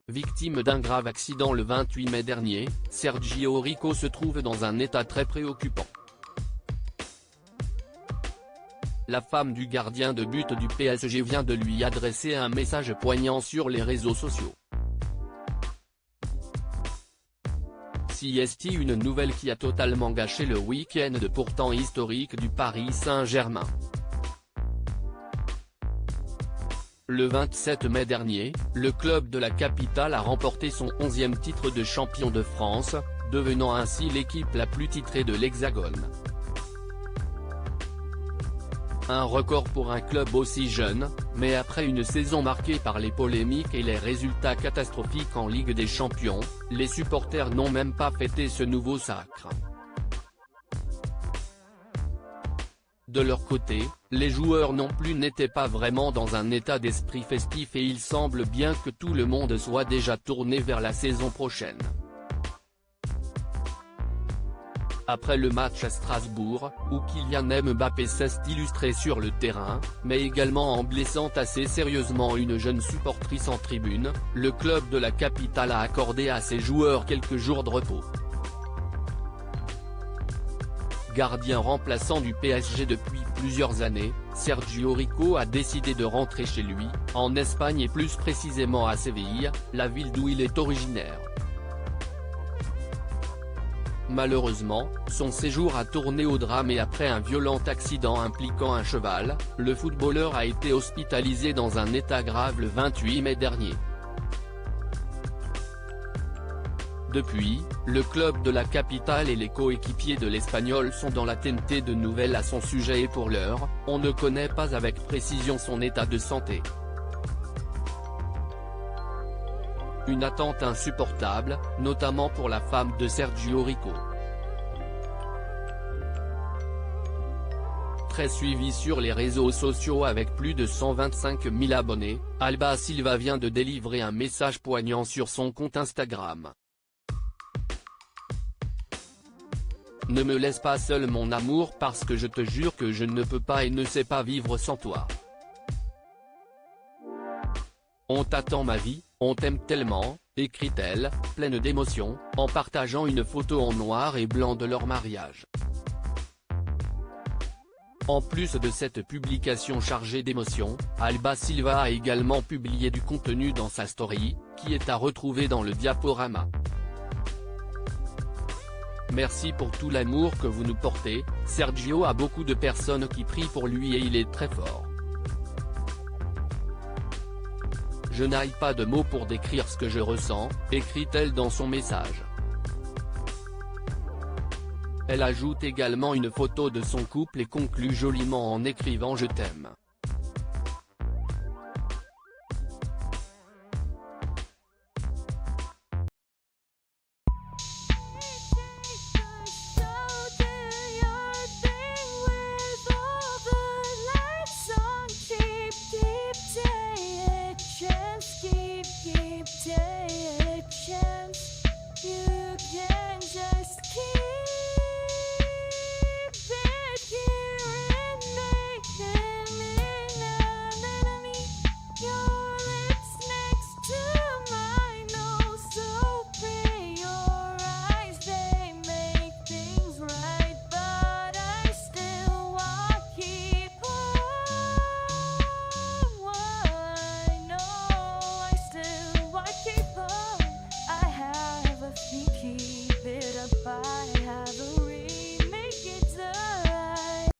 Victime d'un grave accident le 28 mai dernier, Sergio Rico se trouve dans un état très préoccupant. La femme du gardien de but du PSG vient de lui adresser un message poignant sur les réseaux sociaux. C'est une nouvelle qui a totalement gâché le week-end pourtant historique du Paris Saint-Germain. Le 27 mai dernier, le club de la capitale a remporté son 11e titre de champion de France, devenant ainsi l'équipe la plus titrée de l'Hexagone. Un record pour un club aussi jeune, mais après une saison marquée par les polémiques et les résultats catastrophiques en Ligue des Champions, les supporters n'ont même pas fêté ce nouveau sacre. De leur côté, les joueurs non plus n'étaient pas vraiment dans un état d'esprit festif et il semble bien que tout le monde soit déjà tourné vers la saison prochaine. Après le match à Strasbourg, où Kylian Mbappé s'est illustré sur le terrain, mais également en blessant assez sérieusement une jeune supportrice en tribune, le club de la capitale a accordé à ses joueurs quelques jours de repos. Gardien remplaçant du PSG depuis plusieurs années, Sergio Rico a décidé de rentrer chez lui, en Espagne et plus précisément à Séville, la ville d'où il est originaire. Malheureusement, son séjour a tourné au drame et après un violent accident impliquant un cheval, le footballeur a été hospitalisé dans un état grave le 28 mai dernier. Depuis, le club de la capitale et les coéquipiers de l'Espagnol sont dans l'attente de nouvelles à son sujet et pour l'heure, on ne connaît pas avec précision son état de santé. Une attente insupportable, notamment pour la femme de Sergio Rico. Très suivi sur les réseaux sociaux avec plus de 125 000 abonnés, Alba Silva vient de délivrer un message poignant sur son compte Instagram. Ne me laisse pas seul mon amour parce que je te jure que je ne peux pas et ne sais pas vivre sans toi. On t'attend ma vie, on t'aime tellement, écrit-elle, pleine d'émotion, en partageant une photo en noir et blanc de leur mariage. En plus de cette publication chargée d'émotions, Alba Silva a également publié du contenu dans sa story, qui est à retrouver dans le diaporama. Merci pour tout l'amour que vous nous portez, Sergio a beaucoup de personnes qui prient pour lui et il est très fort. Je n'ai pas de mots pour décrire ce que je ressens, écrit-elle dans son message. Elle ajoute également une photo de son couple et conclut joliment en écrivant « Je t'aime ». Keep it up.